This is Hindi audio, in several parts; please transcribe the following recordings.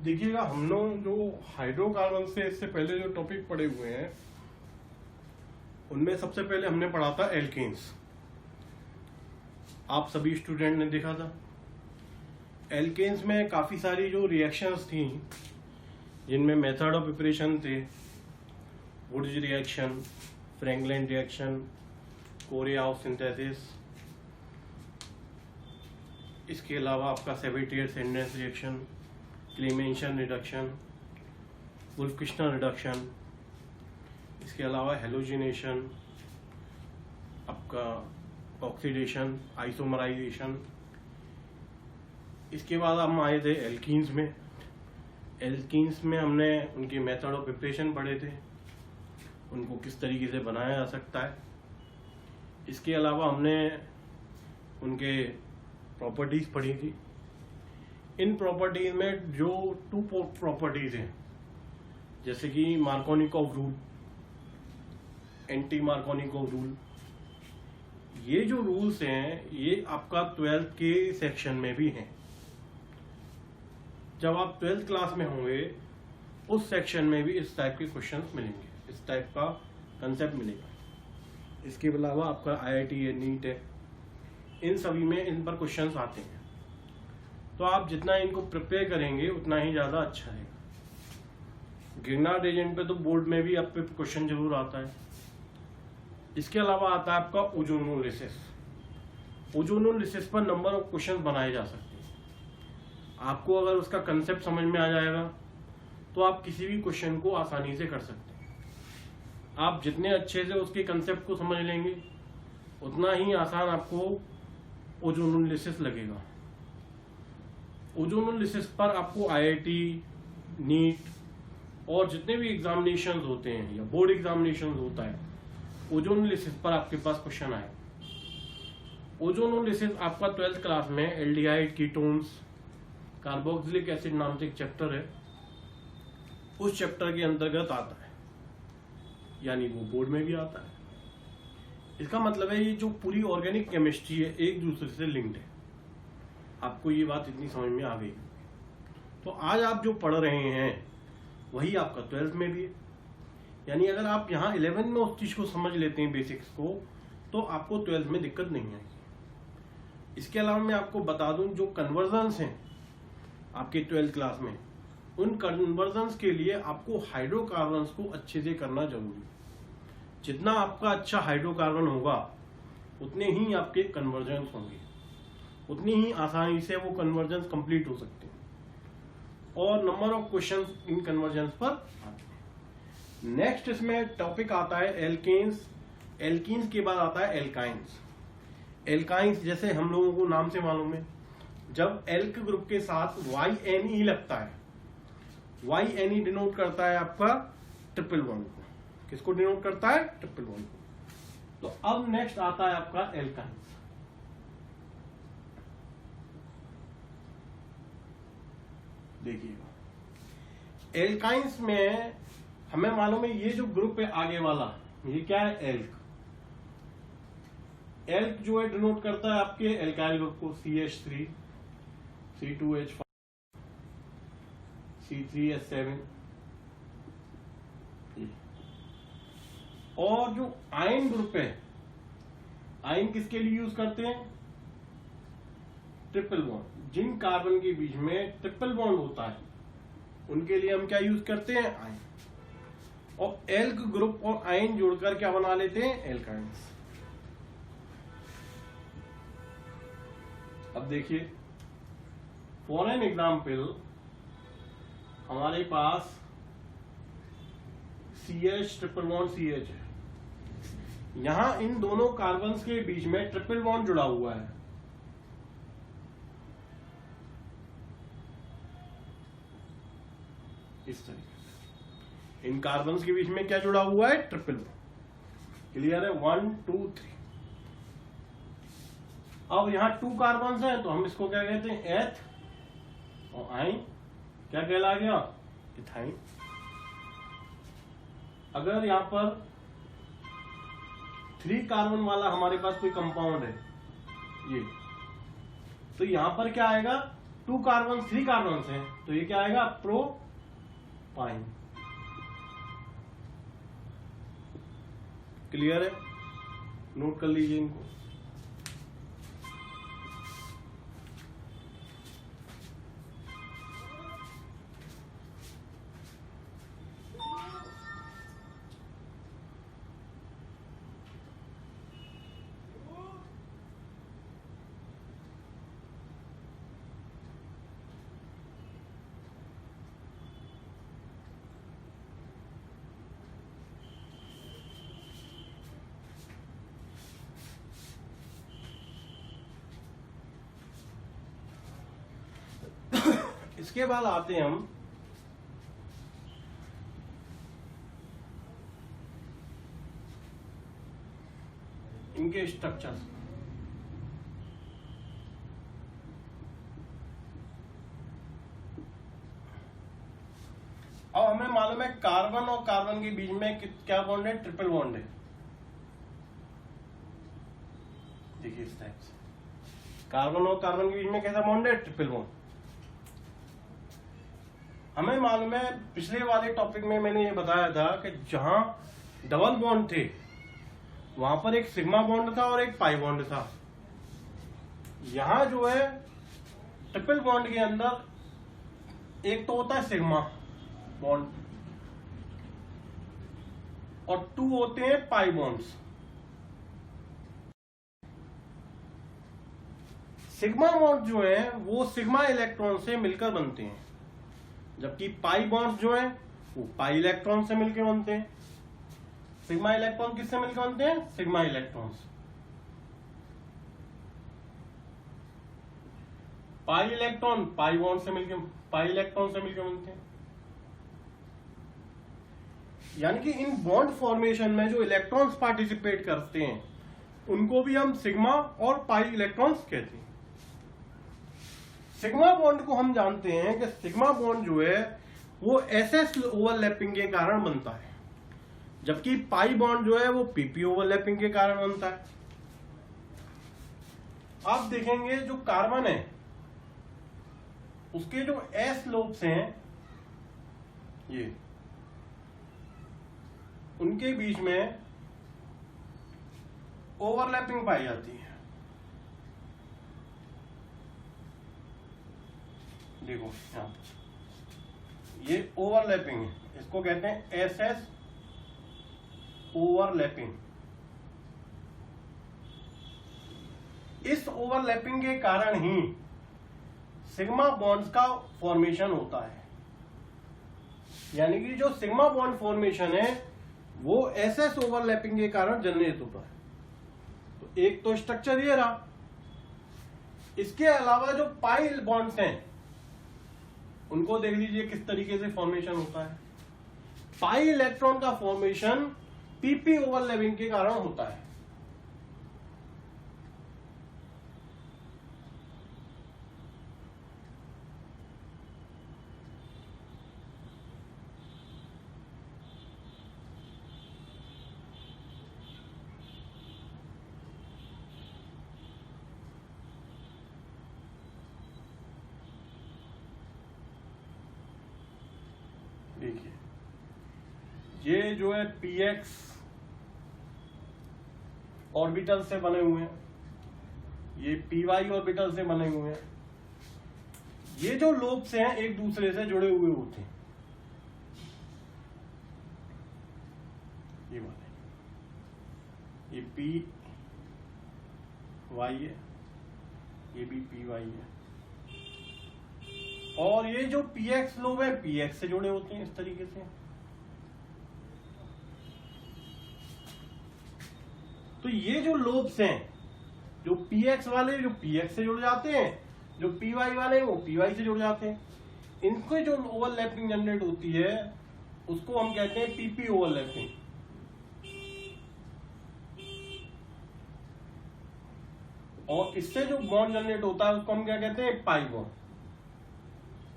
देखिएगा, हम लोग जो हाइड्रोकार्बन से इससे पहले जो टॉपिक पढ़े हुए हैं उनमें सबसे पहले हमने पढ़ा था एल्केन्स। आप सभी स्टूडेंट ने देखा था। एल्केन्स में काफ़ी सारी जो रिएक्शंस थी जिनमें मेथड ऑफ प्रिपरेशन थे, Wurtz reaction, Frankland reaction, Corey House synthesis, इसके अलावा आपका Sabatier Senderens reaction, Clemmensen reduction, Wolff Kishner reduction, इसके अलावा हेलोजिनेशन, आपका ऑक्सीडेशन, आइसोमराइजेशन। इसके बाद हम आए थे एल्कीन्स में। एल्कीन्स में हमने उनके मेथड ऑफ प्रिपरेशन पढ़े थे, उनको किस तरीके से बनाया जा सकता है। इसके अलावा हमने उनके प्रॉपर्टीज पढ़ी थी। इन प्रॉपर्टीज में जो टू प्रॉपर्टीज हैं, जैसे कि Markovnikov rule, anti Markovnikov rule, ये जो रूल्स हैं ये आपका 12th के सेक्शन में भी हैं। जब आप 12th क्लास में होंगे उस सेक्शन में भी इस टाइप के क्वेश्चंस मिलेंगे, इस टाइप का कंसेप्ट मिलेगा। इसके अलावा आपका IIT है, नीट है, इन सभी में इन पर क्वेश्चंस आते हैं। तो आप जितना इनको प्रिपेयर करेंगे उतना ही ज़्यादा अच्छा है। गिरनार रीजन पे तो बोर्ड में भी आप पे क्वेश्चन जरूर आता है। इसके अलावा आता है आपका ओजोनोलिसिस। ओजोनोलिसिस पर नंबर ऑफ क्वेश्चन बनाए जा सकते हैं। आपको अगर उसका कंसेप्ट समझ में आ जाएगा तो आप किसी भी क्वेश्चन को आसानी से कर सकते हैं। आप जितने अच्छे से उसके कंसेप्ट को समझ लेंगे उतना ही आसान आपको ओजोनोलिसिस लगेगा। ओजोनोलिसिस पर आपको IIT, नीट और जितने भी एग्जामिनेशंस होते हैं या बोर्ड एग्जामिनेशंस होता है, ओजोनोलिसिस पर आपके पास क्वेश्चन आए। ओजोनोलिसिस आपका 12th क्लास में एल्डिहाइड, कीटोन्स, कार्बोक्सिलिक एसिड नाम से एक चैप्टर है, उस चैप्टर के अंतर्गत आता है, यानी वो बोर्ड में भी आता है। इसका मतलब है ये जो पूरी ऑर्गेनिक केमिस्ट्री है एक दूसरे से लिंक्ड है। आपको ये बात इतनी समझ में आ गई। तो आज आप जो पढ़ रहे हैं वही आपका 12th में भी है। यानी अगर आप यहाँ 11 में उस चीज को समझ लेते हैं, बेसिक्स को, तो आपको 12th में दिक्कत नहीं आएगी। इसके अलावा मैं आपको बता दूं, जो कन्वर्जन्स हैं आपके 12th क्लास में, उन कन्वर्जन्स के लिए आपको हाइड्रोकार्बन्स को अच्छे से करना जरूरी है। जितना आपका अच्छा हाइड्रोकार्बन होगा उतने ही आपके कन्वर्जन्स होंगे, उतनी ही आसानी से वो कन्वर्जन्स कंप्लीट हो सकते हैं और number of questions in convergence पर आते हैं। नेक्स्ट इसमें टॉपिक आता है एल्केन्स। एल्कीन्स के बाद आता है एल्काइंस। एल्काइंस जैसे हम लोगों को नाम से मालूम है, जब एल्क ग्रुप के साथ YNE लगता है, YNE डिनोट करता है आपका ट्रिपल बॉन्ड को। किसको डिनोट करता है? ट्रिपल बॉन्ड को। तो अब नेक्स्ट आता है आपका एल्काइंस। देखिएगा, एल्काइंस में हमें मालूम है ये जो ग्रुप है आगे वाला, ये क्या है? एल्क। एल्क जो है डिनोट करता है आपके एल्काइल ग्रुप को, CH3, C2H5, C3H7। और जो आयन ग्रुप है, आयन किसके लिए यूज करते हैं? Triple bond. जिन कार्बन के बीच में ट्रिपल बॉन्ड होता है उनके लिए हम क्या यूज करते हैं? आयन। और एल्क ग्रुप और आयन जोड़कर क्या बना लेते हैं? एल्काइंस। अब देखिए, फॉर एन एग्जाम्पल, हमारे पास CH ट्रिपल बॉन्ड CH है। यहां इन दोनों कार्बन्स के बीच में ट्रिपल बॉन्ड जुड़ा हुआ है। इस तरीके से इन कार्बन्स के बीच में क्या जुड़ा हुआ है? Triple bond. क्लियर है? 1 2 3। अब यहां 2 कार्बन्स हैं तो हम इसको क्या कहते हैं? एथ। और आइन क्या कहला गया? इथाइन। अगर यहां पर 3 कार्बन वाला हमारे पास कोई कंपाउंड है ये, तो यहां पर क्या आएगा? 2 कार्बन 3 कार्बन हैं, तो ये क्या आएगा? प्रोपाइन। क्लियर है? नोट कर लीजिए इनको। इसके बाद आते हैं हम इनके स्ट्रक्चर्स। अब हमें मालूम है कार्बन और कार्बन के बीच में क्या बॉन्ड है? ट्रिपल बॉन्ड है। देखिए इस टाइप से कार्बन और कार्बन के बीच में कैसा बॉन्ड है? Triple bond. हमें मालूम है पिछले वाले टॉपिक में मैंने ये बताया था कि जहां डबल बॉन्ड थे वहां पर एक सिग्मा बॉन्ड था और एक पाई बॉन्ड था। यहां जो है ट्रिपल बॉन्ड के अंदर एक तो होता है सिग्मा बॉन्ड और 2 होते हैं पाई बॉन्ड्स। सिग्मा बॉन्ड जो है वो सिग्मा इलेक्ट्रॉन से मिलकर बनते हैं, जबकि पाई बॉन्ड्स जो है वो पाई इलेक्ट्रॉन से मिलकर बनते हैं। सिग्मा इलेक्ट्रॉन किससे मिलकर बनते हैं? Sigma electrons. Pi electron pi bond से मिलकर, पाई इलेक्ट्रॉन से मिलकर बनते हैं। यानी कि इन बॉन्ड फॉर्मेशन में जो इलेक्ट्रॉन्स पार्टिसिपेट करते हैं उनको भी हम सिग्मा और पाई इलेक्ट्रॉन्स कहते हैं। सिग्मा बॉन्ड को हम जानते हैं कि सिग्मा बॉन्ड जो है वो एसएस ओवरलैपिंग के कारण बनता है, जबकि पाई बॉन्ड जो है वो पीपी ओवरलैपिंग के कारण बनता है। आप देखेंगे जो कार्बन है उसके जो एस लोब्स हैं ये, उनके बीच में ओवरलैपिंग पाई जाती है। देखो यहां ये ओवरलैपिंग है, इसको कहते हैं एसएस ओवरलैपिंग। इस ओवरलैपिंग के कारण ही सिग्मा बॉन्ड्स का फॉर्मेशन होता है। यानी कि जो सिग्मा बॉन्ड फॉर्मेशन है वो एसएस ओवरलैपिंग के कारण जनरेट होता है। तो एक तो स्ट्रक्चर ये रहा। इसके अलावा जो पाई बॉन्ड्स हैं उनको देख लीजिए किस तरीके से फॉर्मेशन होता है। पाई इलेक्ट्रॉन का फॉर्मेशन पीपी ओवरलैपिंग के कारण होता है। देखिए ये जो है px ऑर्बिटल से बने हुए हैं, ये py ऑर्बिटल से बने हुए हैं। ये जो लोब्स हैं एक दूसरे से जुड़े हुए होते हैं। ये वाले ये py है, ये भी py है, और ये जो px लोब है px से जुड़े होते हैं इस तरीके से। तो ये जो लोब्स हैं जो px वाले जो px से जुड़ जाते हैं, जो py वाले वो py से जुड़ जाते हैं। इनके जो ओवरलैपिंग जनरेट होती है उसको हम कहते हैं पीपी ओवरलैपिंग। और इससे जो बॉन्ड जनरेट होता है उसको हम क्या कहते हैं? Pi bond.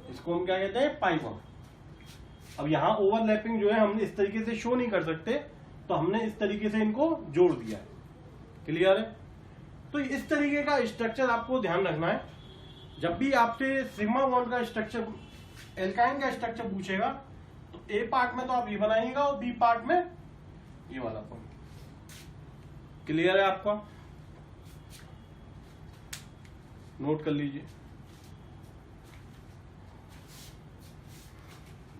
इसको हम क्या कहते हैं? Pi bond. अब यहां ओवरलैपिंग जो है हम इस तरीके से शो नहीं कर सकते, तो हमने इस तरीके से इनको जोड़ दिया है। क्लियर है? तो इस तरीके का स्ट्रक्चर आपको ध्यान रखना है। जब भी आपसे सिग्मा बॉन्ड का स्ट्रक्चर, एल्काइन का स्ट्रक्चर पूछेगा तो ए पार्ट में तो आप ये बनाइएगा और बी पार्ट में ये वाला पॉइंट। क्लियर है आपका? नोट कर लीजिए।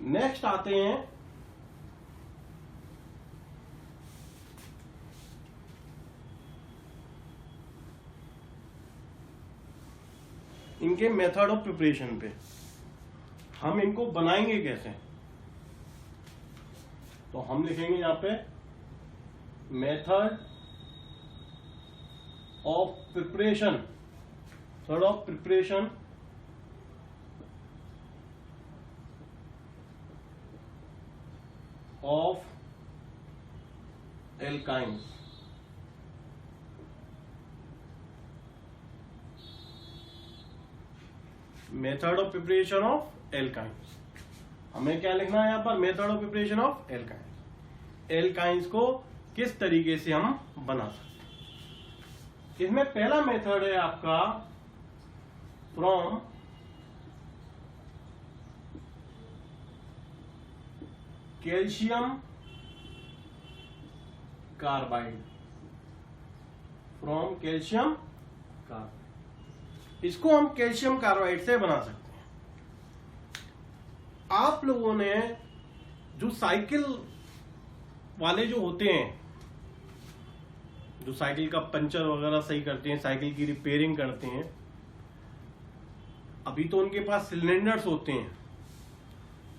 नेक्स्ट आते हैं इनके मेथड ऑफ प्रिपरेशन पे। हम इनको बनाएंगे कैसे? तो हम लिखेंगे यहां पे method of preparation, method of preparation of alkynes. Method of preparation of alkynes. हमें क्या लिखना है यहां पर? Method of preparation of alkynes. Alkynes को किस तरीके से हम बना सकते हैं। इसमें पहला मेथड है आपका from calcium carbide, from calcium carbide. इसको हम कैल्शियम कार्बाइड से बना सकते हैं। आप लोगों ने जो साइकिल वाले जो होते हैं, जो साइकिल का पंचर वगैरह सही करते हैं, साइकिल की रिपेयरिंग करते हैं, अभी तो उनके पास सिलेंडर्स होते हैं,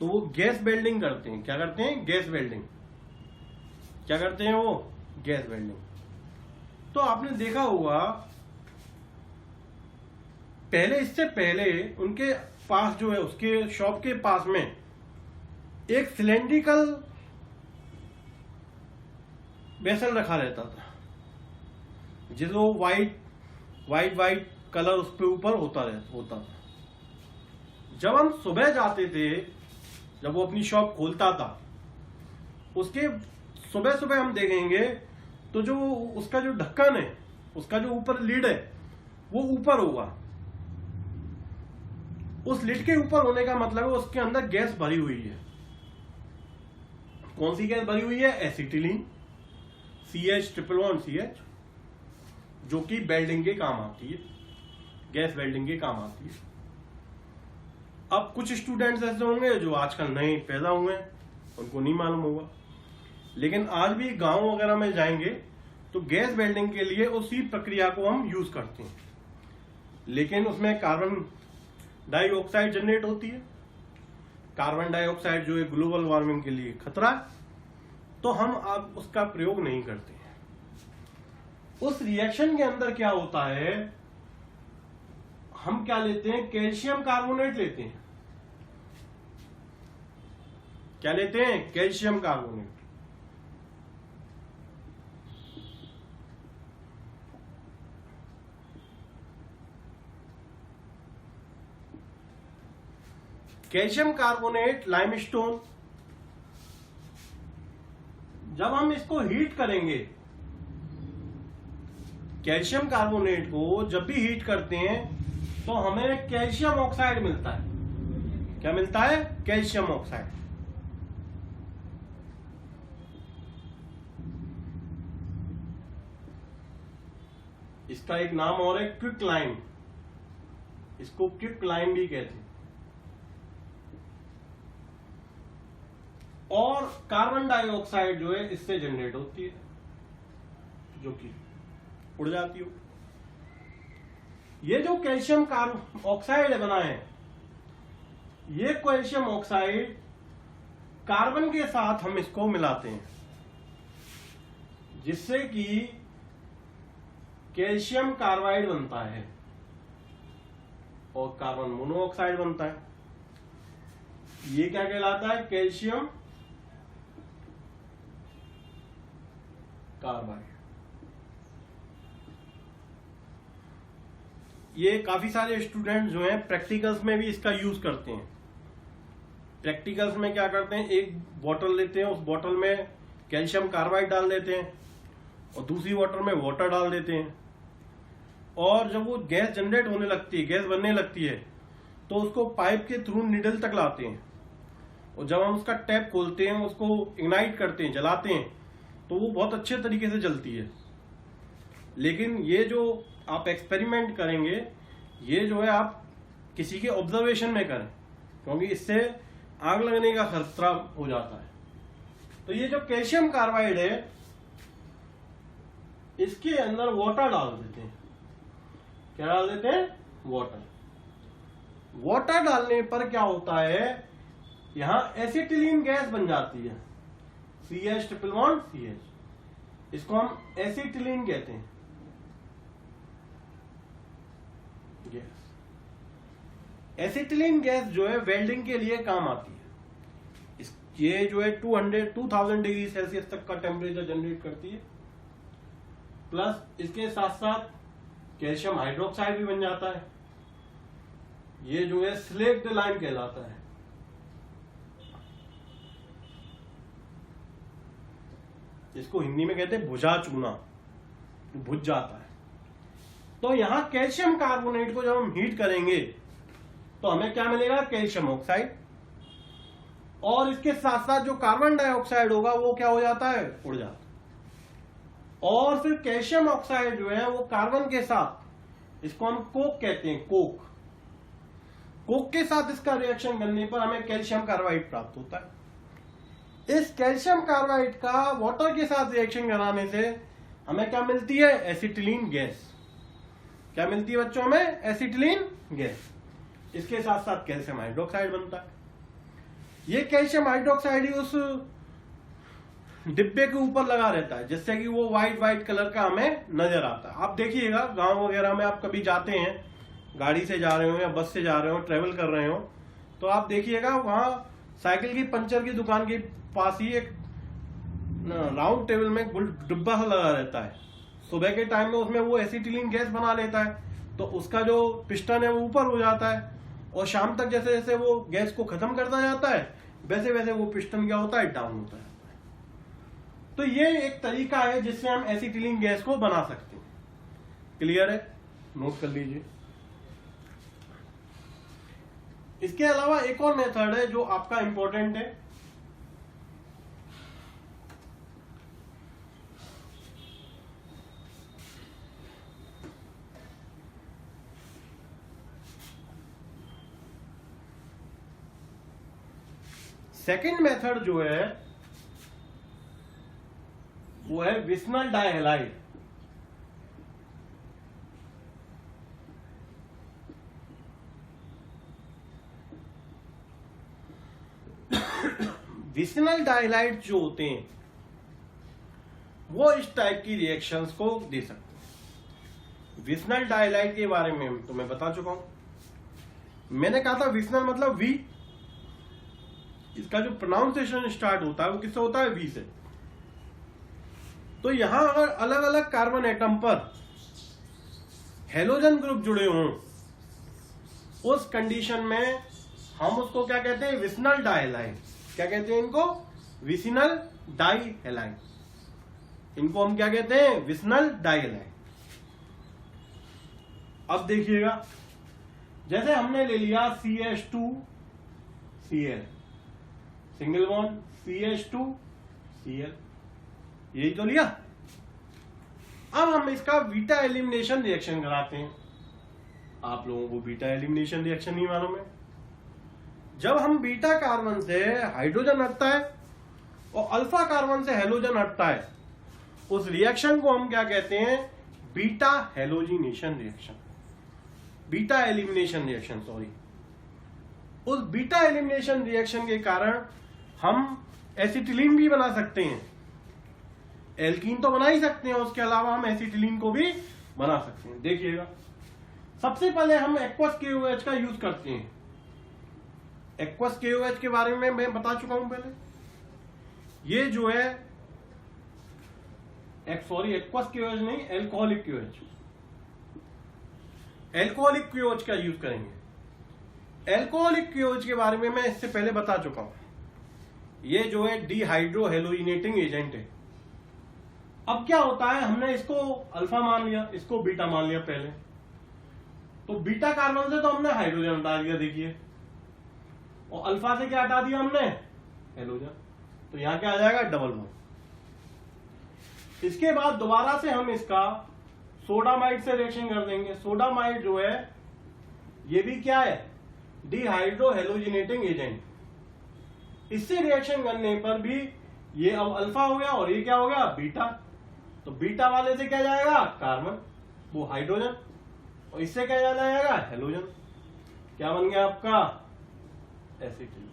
तो वो गैस वेल्डिंग करते हैं। क्या करते हैं? Gas welding. क्या करते हैं वो? Gas welding. तो आपने देखा होगा पहले, इससे पहले उनके पास जो है, उसके शॉप के पास में एक सिलेंड्रिकल वेसल रखा रहता था, जिसको वाइट कलर उस पे ऊपर होता था। जब हम सुबह जाते थे, जब वो अपनी शॉप खोलता था, उसके सुबह सुबह हम देखेंगे तो जो उसका जो ढक्कन है, उसका जो ऊपर लीड है, वो ऊपर होगा। उस लिड के ऊपर होने का मतलब है उसके अंदर गैस भरी हुई है। कौन सी गैस भरी हुई है? एसिटिलीन, CH111CH, जो कि वेल्डिंग के काम आती है, गैस वेल्डिंग के काम आती है। अब कुछ स्टूडेंट्स ऐसे होंगे जो आजकल नए पैदा हुए हैं, उनको नहीं मालूम होगा, लेकिन आज भी गांव वगैरह में जाएंगे तो गैस वेल्डिंग के लिए उसी प्रक्रिया को हम यूज करते हैं, लेकिन उसमें कार्बन डाइऑक्साइड जनरेट होती है। कार्बन डाइऑक्साइड जो है ग्लोबल वार्मिंग के लिए खतरा है, तो हम अब उसका प्रयोग नहीं करते हैं। उस रिएक्शन के अंदर क्या होता है, हम क्या लेते हैं? कैल्शियम कार्बोनेट लेते हैं। क्या लेते हैं? Calcium carbonate. Calcium carbonate, limestone. जब हम इसको हीट करेंगे, कैल्शियम कार्बोनेट को जब भी हीट करते हैं तो हमें कैल्शियम ऑक्साइड मिलता है। क्या मिलता है? Calcium oxide. इसका एक नाम और है क्विक लाइम, इसको क्विक लाइम भी कहते हैं। और कार्बन डाइऑक्साइड जो है इससे जनरेट होती है, जो कि उड़ जाती हो। ये जो कैल्शियम ऑक्साइड बना है, ये कैल्शियम ऑक्साइड कार्बन के साथ हम इसको मिलाते हैं, जिससे कि कैल्शियम कार्बाइड बनता है और कार्बन मोनोऑक्साइड बनता है। ये क्या कहलाता है? Calcium carbide. ये काफी सारे स्टूडेंट जो हैं प्रैक्टिकल्स में भी इसका यूज करते हैं। प्रैक्टिकल्स में क्या करते हैं, एक बोतल लेते हैं, उस बोतल में कैल्शियम कार्बाइड डाल देते हैं और दूसरी बोतल में वाटर डाल देते हैं। और जब वो गैस जनरेट होने लगती है, गैस बनने लगती है, तो उसको पाइप के थ्रू निडल तक लाते हैं, और जब हम उसका टैप खोलते हैं, उसको इग्नाइट करते हैं, जलाते हैं, तो वो बहुत अच्छे तरीके से जलती है। लेकिन ये जो आप एक्सपेरिमेंट करेंगे, ये जो है आप किसी के ऑब्जर्वेशन में करें, क्योंकि इससे आग लगने का खतरा हो जाता है। तो ये जो कैल्शियम कार्बाइड है, इसके अंदर वाटर डाल देते हैं। क्या डाल देते हैं? वाटर। वाटर डालने पर क्या होता है, यहां एसिटिलीन गैस बन जाती है, CH ट्रिपल बॉन्ड CH। इसको हम एसिटिलीन कहते हैं गैस। एसिटिलीन गैस जो है वेल्डिंग के लिए काम आती है। ये जो है 2000 डिग्री सेल्सियस तक का टेम्परेचर जनरेट करती है, प्लस इसके साथ साथ कैल्शियम हाइड्रोक्साइड भी बन जाता है। ये जो है स्लेक्ड लाइम कहलाता है। इसको हिंदी में कहते हैं भुजा चूना, भुज जाता है। तो यहां कैल्शियम कार्बोनेट को जब हम हीट करेंगे तो हमें क्या मिलेगा? Calcium oxide. और इसके साथ साथ जो कार्बन डाइऑक्साइड होगा वो क्या हो जाता है? उड़ जाता है। और फिर कैल्शियम ऑक्साइड जो है वो कार्बन के साथ, इसको हम कोक कहते हैं, कोक के साथ इसका रिएक्शन करने पर हमें कैल्शियम कार्बाइड प्राप्त होता है। इस कैल्शियम कार्बाइड का वाटर के साथ रिएक्शन कराने से हमें क्या मिलती है? Acetylene gas. क्या मिलती है बच्चों? हमें एसिटिलीन गैस। इसके साथ साथ कैल्शियम हाइड्रोक्साइड बनता है। ये कैल्शियम हाइड्रोक्साइड ही उस डिब्बे के ऊपर लगा रहता है, जिससे कि वो व्हाइट कलर का हमें नजर आता है। आप देखिएगा गांव वगैरह में आप कभी जाते हैं, गाड़ी से जा रहे हो या बस से जा रहे हो, ट्रेवल कर रहे हो, तो आप देखिएगा वहां साइकिल की पंचर की दुकान के पास ही एक राउंड टेबल में डिब्बा सा लगा रहता है। सुबह के टाइम में उसमें वो एसिटिलीन गैस बना लेता है, तो उसका जो पिस्टन है वो ऊपर हो जाता है, और शाम तक जैसे जैसे वो गैस को खत्म करता जाता है, वैसे वैसे वो पिस्टन क्या होता है? डाउन होता है। तो ये एक तरीका है जिससे हम एसिटिलीन गैस को बना सकते हैं। क्लियर है? नोट कर लीजिए। इसके अलावा एक और मेथड है जो आपका इंपॉर्टेंट है। सेकंड मेथड जो है वो है विस्नल डाइहैलाइड। विस्नल डाइहैलाइड जो होते हैं वो इस टाइप की रिएक्शंस को दे सकते हैं। विस्नल डाइहैलाइड के बारे में तो मैं बता चुका हूं। मैंने कहा था विस्नल मतलब वी, इसका जो प्रोनाउंसिएशन स्टार्ट होता है वो किससे होता है? वी से। तो यहां अगर अलग अलग कार्बन एटम पर हेलोजन ग्रुप जुड़े हों, उस कंडीशन में हम उसको क्या कहते हैं? विस्नल डाइहैलाइड। क्या कहते हैं इनको? विस्नल डाइहैलाइड। इनको हम क्या कहते हैं? विस्नल डाइहैलाइड। अब देखिएगा, जैसे हमने ले लिया CH2Cl, सिंगल बॉन्ड CH2Cl, यही तो लिया। अब हम इसका बीटा एलिमिनेशन रिएक्शन कराते हैं। आप लोगों को बीटा एलिमिनेशन रिएक्शन नहीं मालूम है? जब हम बीटा कार्बन से हाइड्रोजन हटता है और अल्फा कार्बन से हेलोजन हटता है, उस रिएक्शन को हम क्या कहते हैं? Beta halogenation reaction, beta elimination reaction, sorry. उस बीटा एलिमिनेशन रिएक्शन के कारण हम एसिटिलीन भी बना सकते हैं। एल्कीन तो बना ही सकते हैं, उसके अलावा हम एसिटिलीन को भी बना सकते हैं। देखिएगा, सबसे पहले हम एक्वस KOH का यूज करते हैं। एक्वस KOH के बारे में मैं बता चुका हूं पहले। ये जो है एक्वस KOH नहीं, एल्कोहलिक KOH। एल्कोहलिक KOH का यूज करेंगे। एल्कोहलिक KOH के बारे में मैं इससे पहले बता चुका हूं। ये जो है डिहाइड्रो हेलोजिनेटिंग एजेंट है। अब क्या होता है, हमने इसको अल्फा मान लिया, इसको बीटा मान लिया पहले, तो बीटा कार्बन से तो हमने हाइड्रोजन हटा दिया देखिए, और अल्फा से क्या हटा दिया हमने, हेलोजन, तो यहां क्या आ जाएगा, डबल बॉन्ड। इसके बाद दोबारा से हम इसका सोडामाइड से रिएक्शन कर देंगे। सोडामाइड जो है ये भी क्या है, डिहाइड्रो हेलोजिनेटिंग एजेंट। इससे रिएक्शन करने पर भी ये अब अल्फा हो गया और ये क्या हो गया, बीटा। तो बीटा वाले से क्या जाएगा, कार्बन, वो हाइड्रोजन, और इससे क्या जाएगा, हेलोजन। क्या बन गया आपका, एसिटिल,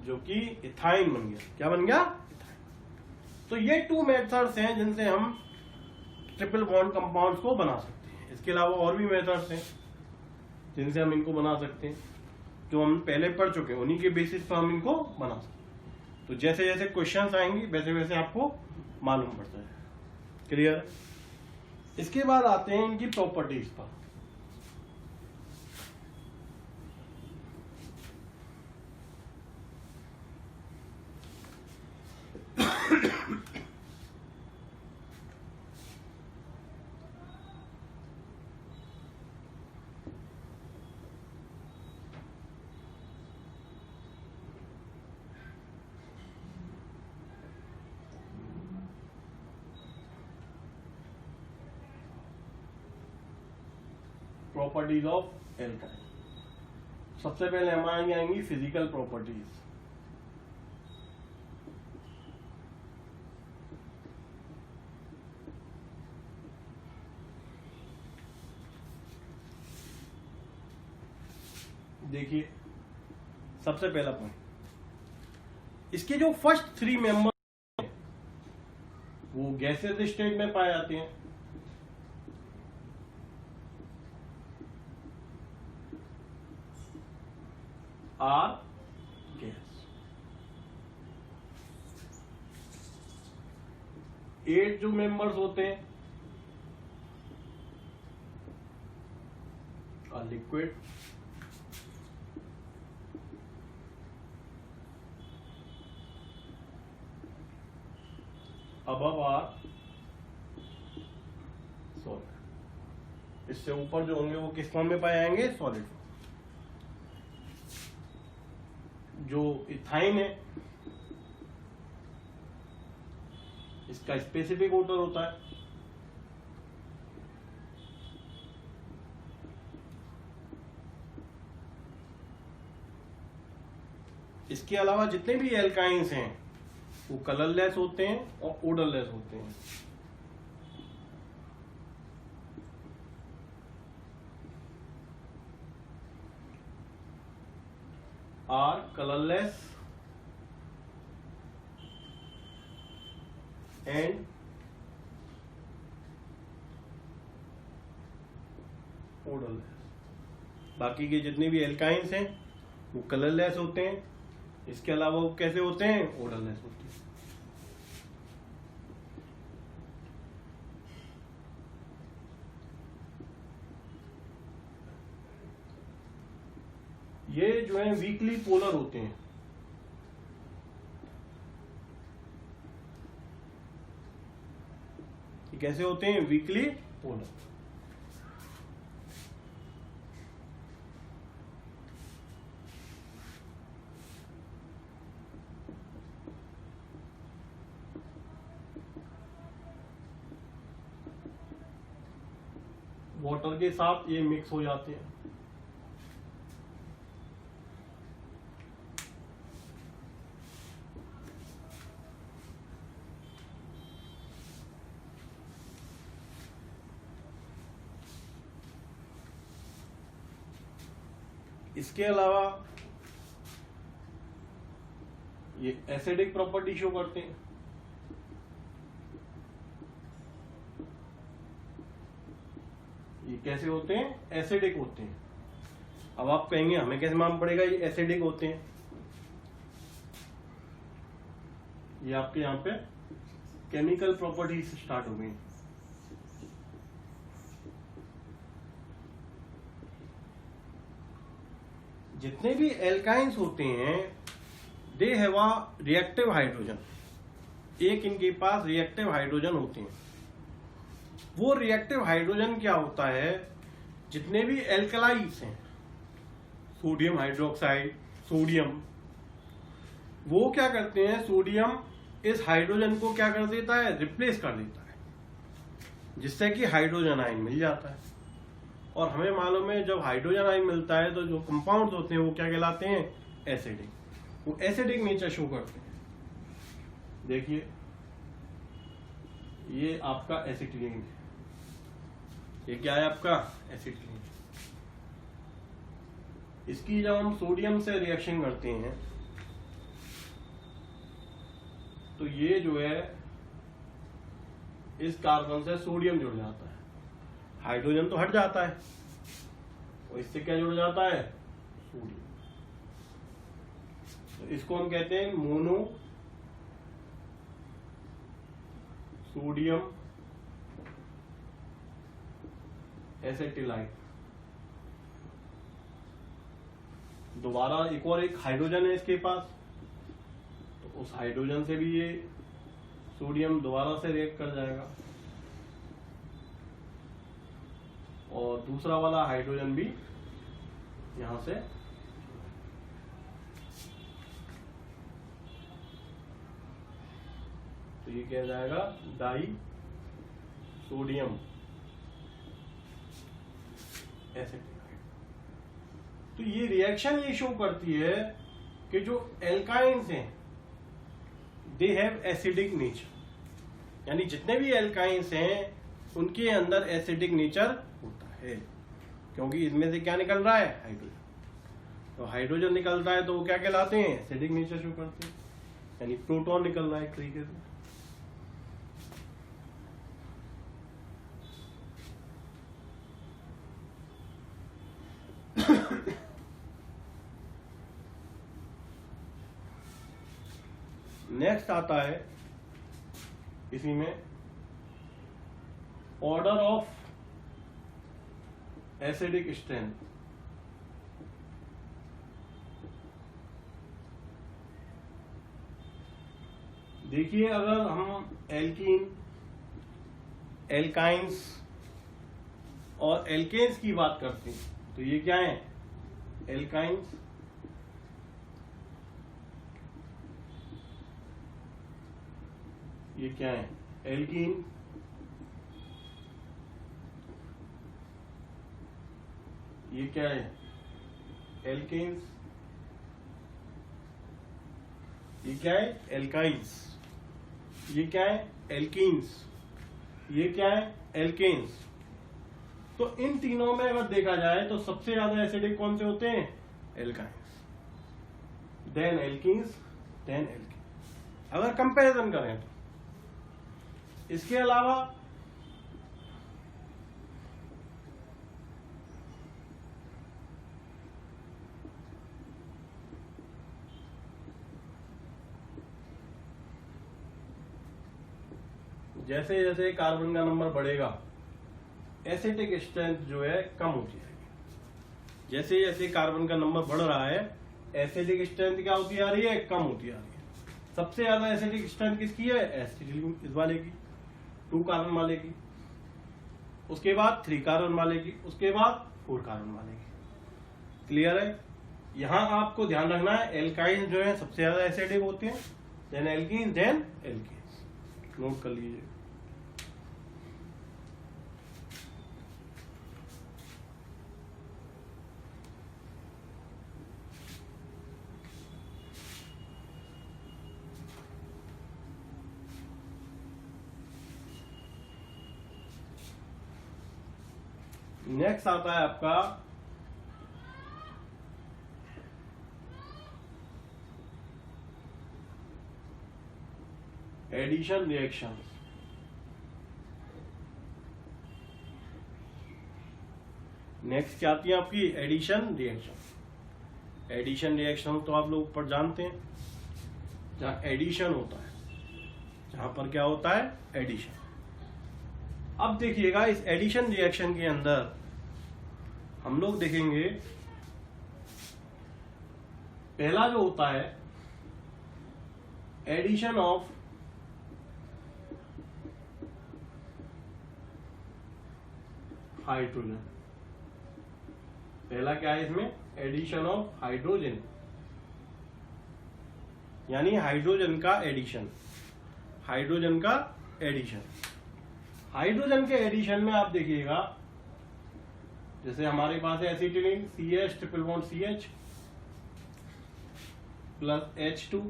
जो कि इथाइन बन गया। क्या बन गया, तो ये 2 मेथड्स हैं जिनसे हम ट्रिपल बॉन्ड कंपाउंड्स को बना सकते हैं। इसके अलावा और भी मेथड्स हैं जिनसे हम इनको बना सकते हैं, जो हम पहले पढ़ चुके हैं, उन्हीं के बेसिस पर हम इनको बना सकते हैं। तो जैसे जैसे क्वेश्चंस आएंगे वैसे वैसे आपको मालूम पड़ता है। क्लियर। इसके बाद आते हैं इनकी प्रॉपर्टीज पर। Properties of alkyne. सबसे पहले हमारे आएंगी फिजिकल प्रॉपर्टीज। देखिए सबसे पहला पॉइंट, इसके जो फर्स्ट 3 मेंबर हैं वो गैसेस स्टेट में पाए जाते हैं। Are gas. 8 जो मेंबर्स होते हैं are liquid. Above are solid. इससे ऊपर जो होंगे वो किस फॉर्म में पाए जाएंगे, सॉलिड। जो इथाइन है इसका स्पेसिफिक ओडर होता है, इसके अलावा जितने भी एल्काइंस हैं वो कलरलेस होते हैं और ओडरलेस होते हैं। Are colourless and odourless. बाकी के जितने भी एल्काइंस हैं वो कलरलेस होते हैं, इसके अलावा वो कैसे होते हैं, ओडरलेस होते हैं। ये जो है वीकली पोलर होते हैं। ये कैसे होते हैं, वीकली पोलर। वाटर के साथ ये मिक्स हो जाते हैं। इसके अलावा ये एसिडिक प्रॉपर्टी शो करते हैं। ये कैसे होते हैं, एसिडिक होते हैं। अब आप कहेंगे हमें कैसे मालूम पड़ेगा ये एसिडिक होते हैं। ये आपके यहां पे केमिकल प्रॉपर्टी स्टार्ट हो गई। जितने भी एल्काइंस होते हैं they have a reactive hydrogen. एक इनके पास रिएक्टिव हाइड्रोजन होते हैं। वो रिएक्टिव हाइड्रोजन क्या होता है, जितने भी एल्कलाइड्स हैं, सोडियम हाइड्रोक्साइड, सोडियम, वो क्या करते हैं, सोडियम इस हाइड्रोजन को क्या कर देता है, रिप्लेस कर देता है, जिससे कि हाइड्रोजन आयन मिल जाता है। और हमें मालूम है जब हाइड्रोजन आयन मिलता है तो जो कंपाउंड्स होते हैं वो क्या कहलाते हैं, एसिडिक। वो एसिडिक नेचर शो करते हैं। देखिए ये आपका एसिटिलीन है, ये क्या है आपका, एसिटिलीन। इसकी जब हम सोडियम से रिएक्शन करते हैं तो ये जो है इस कार्बन से सोडियम जुड़ जाता है, हाइड्रोजन तो हट जाता है और इससे क्या जुड़ जाता है, सोडियम। तो इसको हम कहते हैं मोनो सोडियम एसेटिलाइट। दोबारा एक और एक हाइड्रोजन है इसके पास, तो उस हाइड्रोजन से भी ये सोडियम दोबारा से रिएक्ट कर जाएगा और दूसरा वाला हाइड्रोजन भी यहां से तो ये क्या जाएगा, डाई सोडियम एसिटिलाइट। तो ये रिएक्शन ये शो करती है कि जो एल्काइंस हैं दे हैव एसिडिक नेचर, यानी जितने भी एल्काइंस हैं उनके अंदर एसिडिक नेचर होता है, क्योंकि इसमें से क्या निकल रहा है, हाइड्रोजन। तो हाइड्रोजन निकलता है तो वो क्या कहलाते हैं, एसिडिक नेचर शो करते हैं, यानी प्रोटॉन निकल रहा है एक तरीके से। नेक्स्ट आता है इसी में ऑर्डर ऑफ एसिडिक स्ट्रेंथ। देखिए अगर हम एल्कीन, एल्काइंस और एल्केन्स की बात करते हैं तो ये क्या है, एल्काइंस, ये क्या है, एल्कीन, ये क्या है, एल्केन्स, ये क्या है, एल्काइंस, ये क्या है, एल्कीन्स, ये क्या है, एल्केन्स। तो इन तीनों में अगर देखा जाए तो सबसे ज्यादा एसिडिक कौन से होते हैं, alkynes, then alkenes, then alkane, अगर कंपैरिजन करें तो। इसके अलावा जैसे जैसे कार्बन का नंबर बढ़ेगा एसिडिक स्ट्रेंथ जो है कम होती जाएगी। जैसे जैसे कार्बन का नंबर बढ़ रहा है एसिडिक स्ट्रेंथ क्या होती आ रही है, कम होती आ रही है। सबसे ज्यादा एसिडिक स्ट्रेंथ किसकी है, एसिटिलीन इस वाले की, 2 कार्बन वाले की, उसके बाद 3 कार्बन वाले की, उसके बाद 4 कार्बन वाले की। क्लियर है। यहां आपको ध्यान रखना है एल्काइन जो है सबसे ज्यादा एसिडिक होते हैं, then alkene, then alkanes, note कर लीजिए। नेक्स्ट आता है आपका एडिशन रिएक्शन। नेक्स्ट क्या आती है आपकी, एडिशन रिएक्शन। एडिशन रिएक्शन तो आप लोग पर जानते हैं, जहां एडिशन होता है, जहां पर क्या होता है, एडिशन। अब देखिएगा इस एडिशन रिएक्शन के अंदर हम लोग देखेंगे पहला जो होता है एडिशन ऑफ हाइड्रोजन। पहला क्या है इसमें, एडिशन ऑफ हाइड्रोजन, यानी हाइड्रोजन का एडिशन। हाइड्रोजन का एडिशन, हाइड्रोजन के एडिशन में आप देखिएगा, जैसे हमारे पास है acetylene CH triple bond CH plus H2,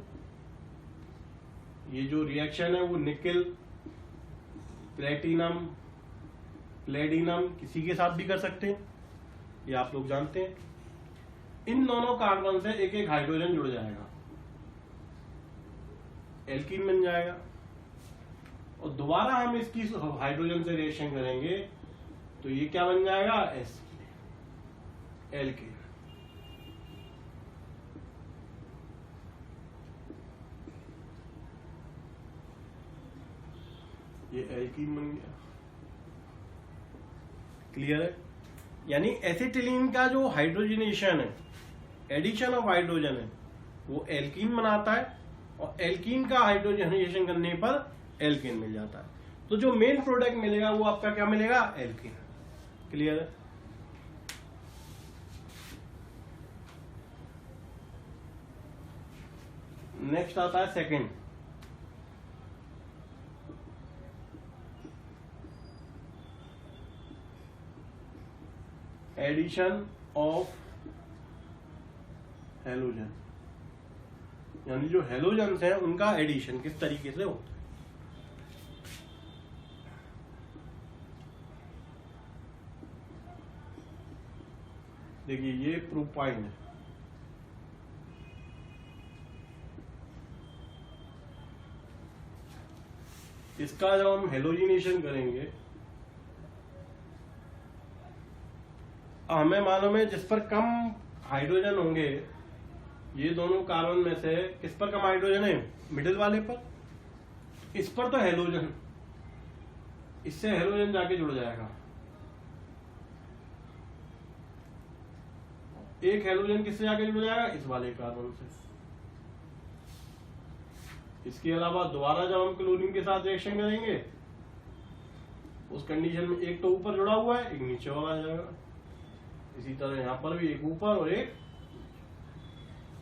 ये जो रिएक्शन है वो निकेल प्लेटिनम प्लेडिनम किसी के साथ भी कर सकते हैं, ये आप लोग जानते हैं। इन दोनों कार्बन से एक एक हाइड्रोजन जुड़ जाएगा, एल्कीन बन जाएगा, और दोबारा हम इसकी हाइड्रोजन से रिएक्शन करेंगे तो ये क्या बन जाएगा, एल्कीन। ये एल्कीन बन गया, क्लियर है। यानी एसिटिलीन का जो हाइड्रोजनेशन है, एडिशन ऑफ हाइड्रोजन है, वो एल्कीन बनाता है, और एल्कीन का हाइड्रोजनेशन करने पर एल्कीन मिल जाता है। तो जो मेन प्रोडक्ट मिलेगा वो आपका क्या मिलेगा, एल्कीन। क्लियर है। नेक्स्ट आता है सेकंड, एडिशन ऑफ हेलोजन, यानी जो हेलोजन्स हैं उनका एडिशन किस तरीके से होता है। देखिए ये प्रोपाइन है, इसका जब हम हेलोजिनेशन करेंगे, हमें मालूम है जिस पर कम हाइड्रोजन होंगे, ये दोनों कार्बन में से किस पर कम हाइड्रोजन है, मिडिल वाले पर। इस पर तो हेलोजन, इससे हेलोजन जाके जुड़ जाएगा, एक हेलोजन किससे जाके जुड़ जाएगा, इस वाले कार्बन से। इसके अलावा दोबारा जब हम क्लोरीन के साथ रिएक्शन करेंगे, उस कंडीशन में एक तो ऊपर जुड़ा हुआ है, एक नीचे वाला आ जाएगा। इसी तरह यहां पर भी एक ऊपर और एक,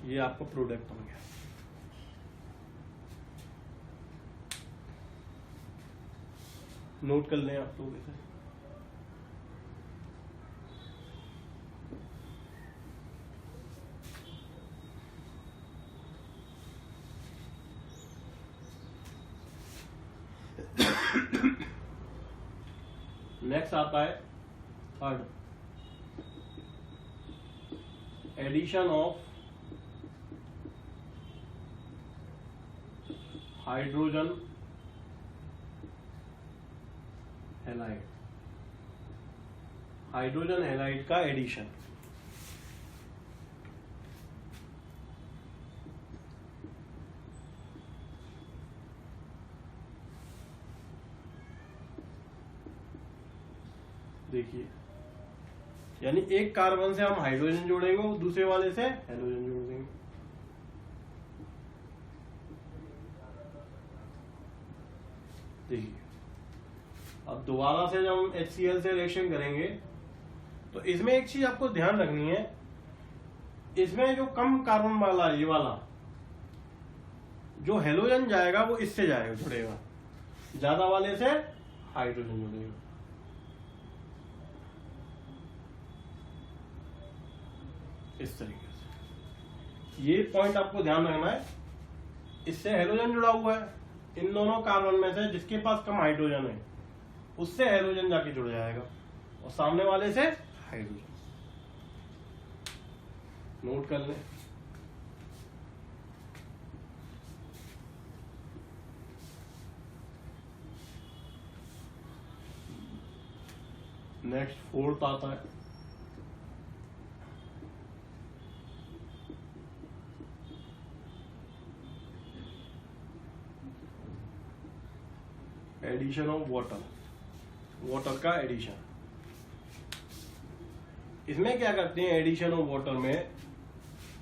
ये आपका प्रोडक्ट बन गया। नोट कर लें आप लोग इसे। नेक्स्ट आता है third, addition of hydrogen halide, hydrogen halide का एडिशन। देखिए, यानी एक कार्बन से हम हाइड्रोजन जोड़ेंगे, दूसरे वाले से हेलोजन जोड़ देंगे। देखिए, अब दोबारा से जब हम HCl से रिएक्शन करेंगे तो इसमें एक चीज आपको ध्यान रखनी है, इसमें जो कम कार्बन वाला, ये वाला जो हेलोजन जाएगा वो इससे जाएगा, जुड़ेगा, ज्यादा वाले से हाइड्रोजन जुड़ेगा। इस तरीके से ये पॉइंट आपको ध्यान रखना है। इससे हेलोजन जुड़ा हुआ है, इन दोनों कार्बन में से जिसके पास कम हाइड्रोजन है उससे हेलोजन जाके जुड़ जाएगा, और सामने वाले से हाइड्रोजन। नोट कर लें। नेक्स्ट फोर्थ आता है एडिशन ऑफ वाटर, वाटर का एडिशन। इसमें क्या करते हैं, एडिशन ऑफ वाटर में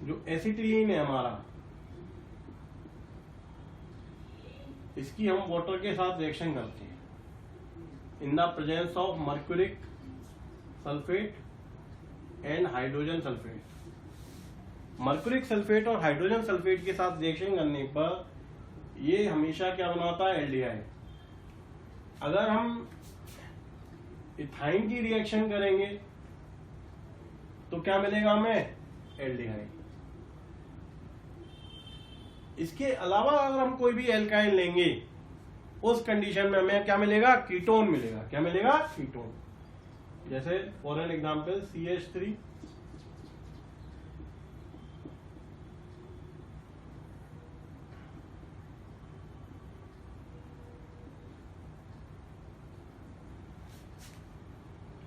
जो एसिटिलीन है हमारा, इसकी हम वाटर के साथ रिएक्शन करते हैं in the presence of mercuric sulphate and hydrogen sulphate. Mercuric sulphate और हाइड्रोजन सल्फेट के साथ रिएक्शन करने पर ये हमेशा क्या बनाता है, एल्डिहाइड। अगर हम इथाइन की रिएक्शन करेंगे तो क्या मिलेगा हमें, एल्डिहाइड। इसके अलावा अगर हम कोई भी एल्काइल लेंगे उस कंडीशन में हमें क्या मिलेगा, कीटोन मिलेगा। क्या मिलेगा, कीटोन। जैसे फॉर एन एग्जांपल CH3,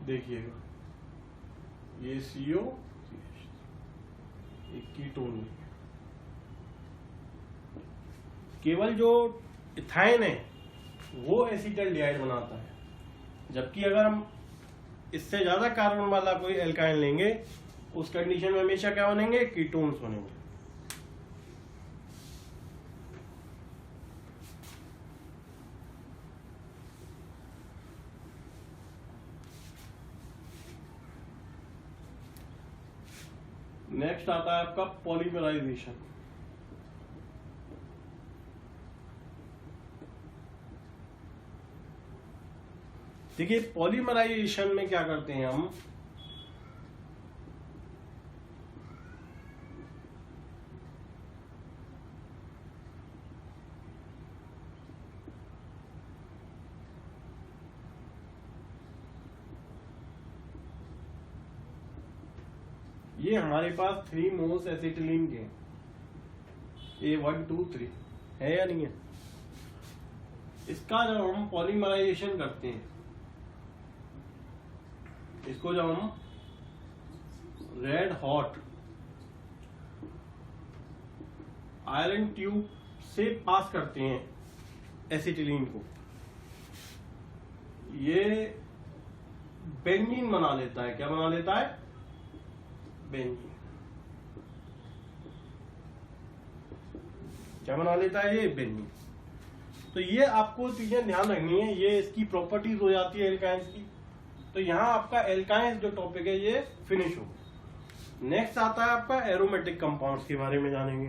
देखिएगा ये CO एक कीटोन है। केवल जो इथाइन है वो एसिटल्डिहाइड बनाता है, जबकि अगर हम इससे ज्यादा कार्बन वाला कोई एल्काइल लेंगे उस कंडीशन में हमेशा क्या बनेंगे, कीटोन्स बनेंगे। नेक्स्ट आता है आपका पॉलीमराइजेशन। देखिए पॉलीमराइजेशन में क्या करते हैं हम, ये हमारे पास 3 मोल्स एसिटिलीन के A1 2 3 है या नहीं है। इसका जब हम पॉलीमराइजेशन करते हैं, इसको जब हम रेड हॉट आयरन ट्यूब से पास करते हैं एसिटिलीन को, ये बेंजीन बना लेता है। क्या बना लेता है, बेंजीन। क्या बना लेता है ये, बेंजीन। तो ये आपको चीजें ध्यान रखनी है, ये इसकी प्रॉपर्टीज हो जाती है एल्काइंस की। तो यहाँ आपका एल्काइंस जो टॉपिक है ये फिनिश हो। नेक्स्ट आता है आपका एरोमेटिक कंपाउंड्स के बारे में जानेंगे।